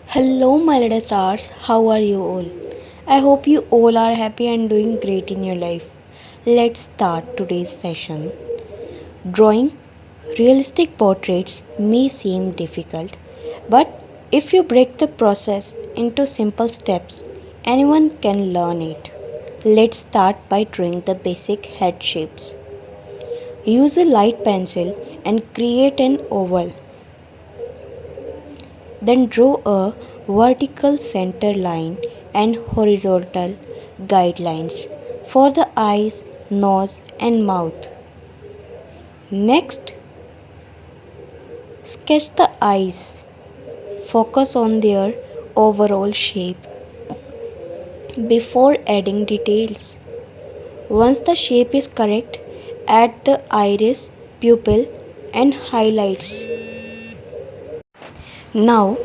Hello, my little stars. How are you all? I hope you all are happy and doing great in your life. Let's start today's session. Drawing realistic portraits may seem difficult, but if you break the process into simple steps, anyone can learn it. Let's start by drawing the basic head shapes. Use a light pencil and create an oval. Then draw a vertical center line and horizontal guidelines for the eyes, nose, and mouth. Next, sketch the eyes. Focus on their overall shape before adding details. Once the shape is correct, add the iris, pupil, and highlights. Now,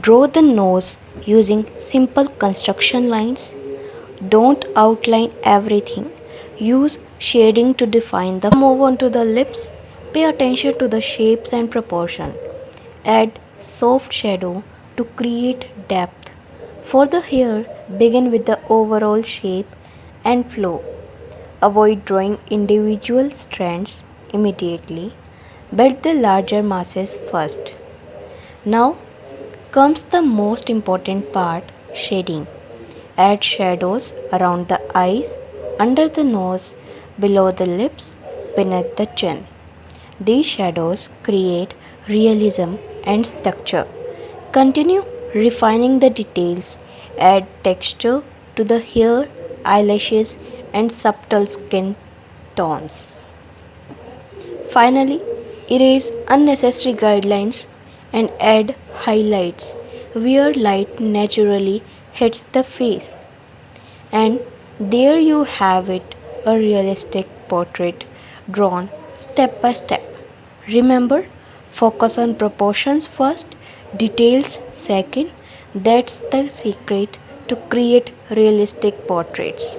draw the nose using simple construction lines. Don't outline everything. Use shading to define the. Move on to the lips. Pay attention to the shapes and proportion. Add soft shadow to create depth. For the hair, begin with the overall shape and flow. Avoid drawing individual strands immediately. Build the larger masses first. Now comes the most important part, shading. Add shadows around the eyes, under the nose, below the lips, beneath the chin. These shadows create realism and structure. Continue refining the details. Add texture to the hair, eyelashes, and subtle skin tones. Finally, erase unnecessary guidelines and add highlights where light naturally hits the face. And there you have it, a realistic portrait drawn step by step. Remember, focus on proportions first, details second. That's the secret to create realistic portraits.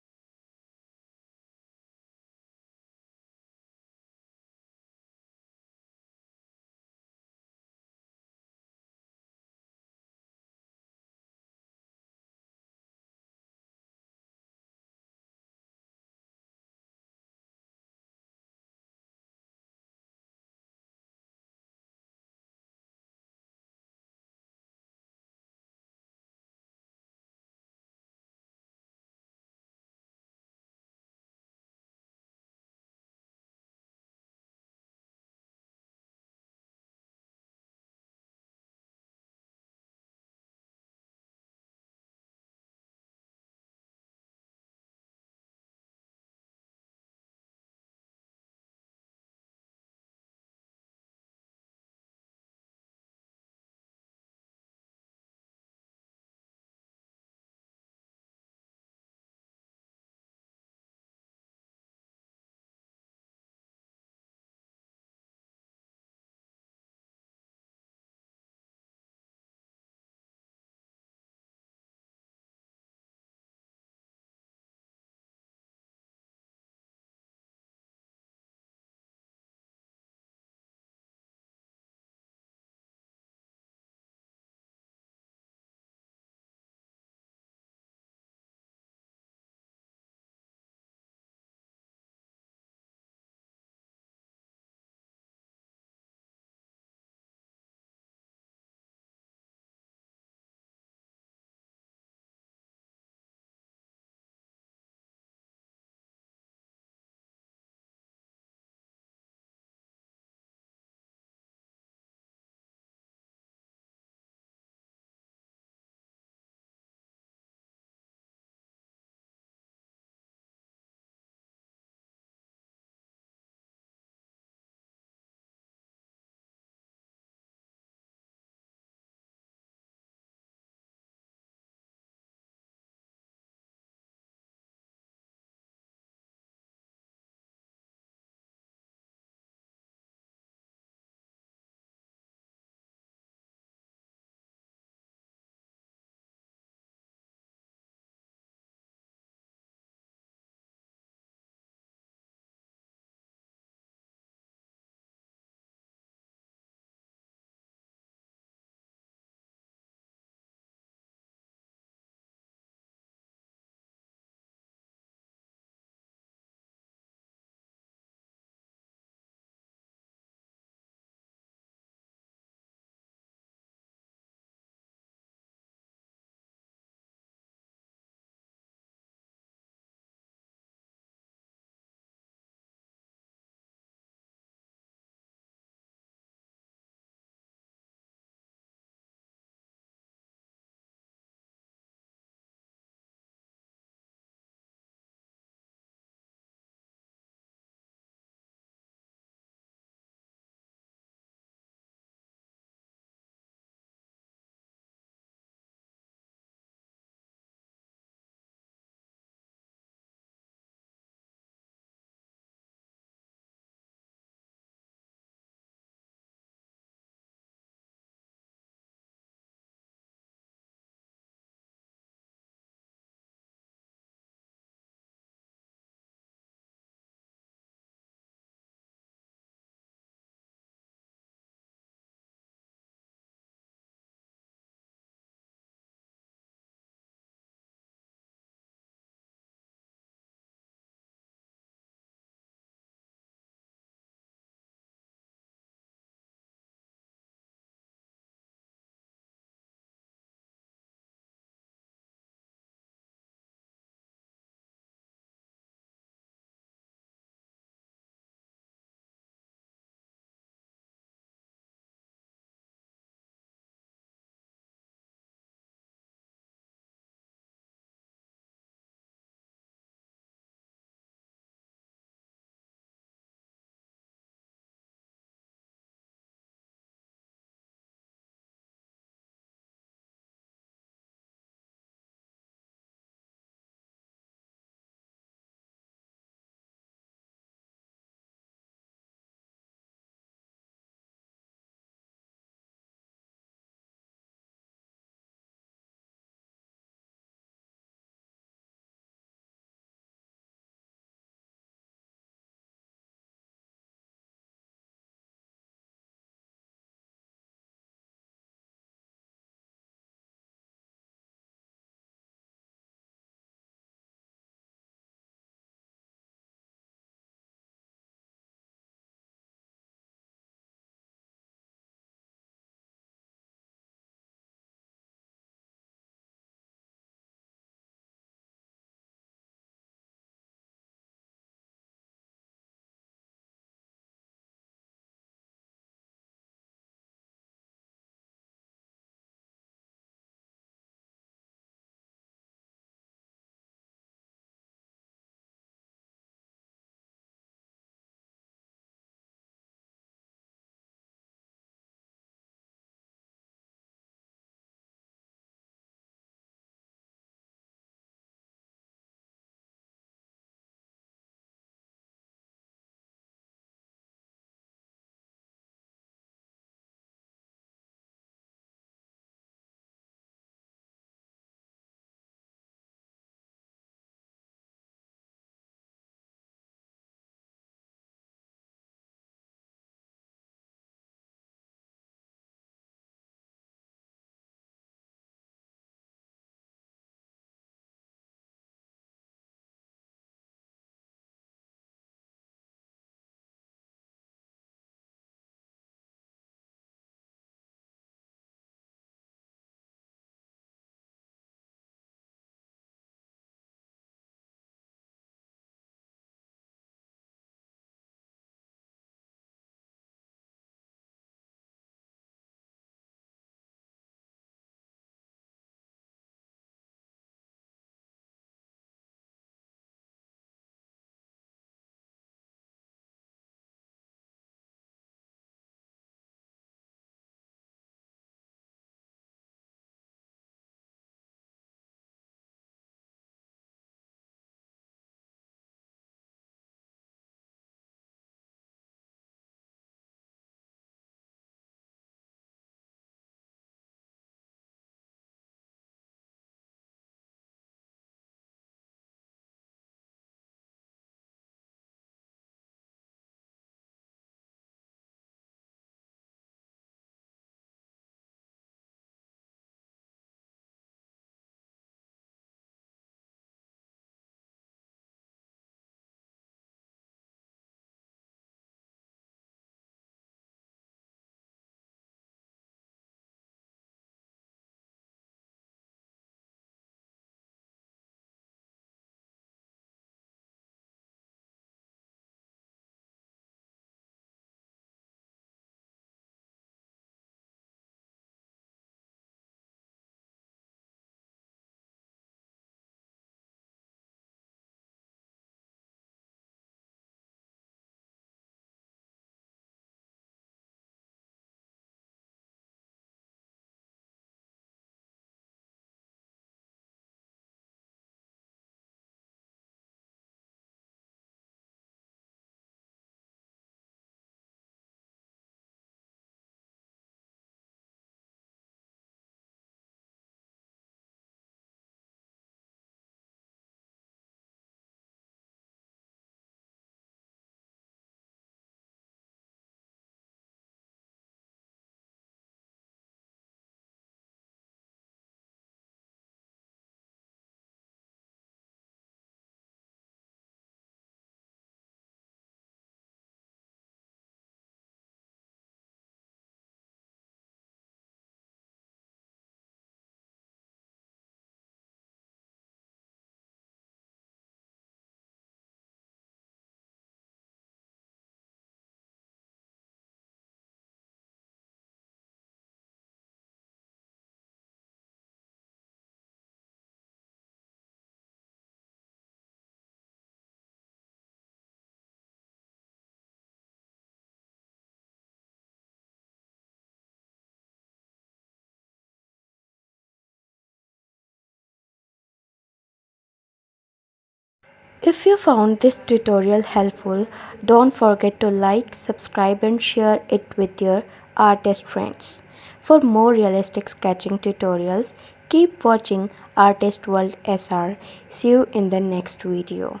If you found this tutorial helpful, don't forget to like, subscribe and share it with your artist friends. For more realistic sketching tutorials, keep watching Artist World SR. See you in the next video.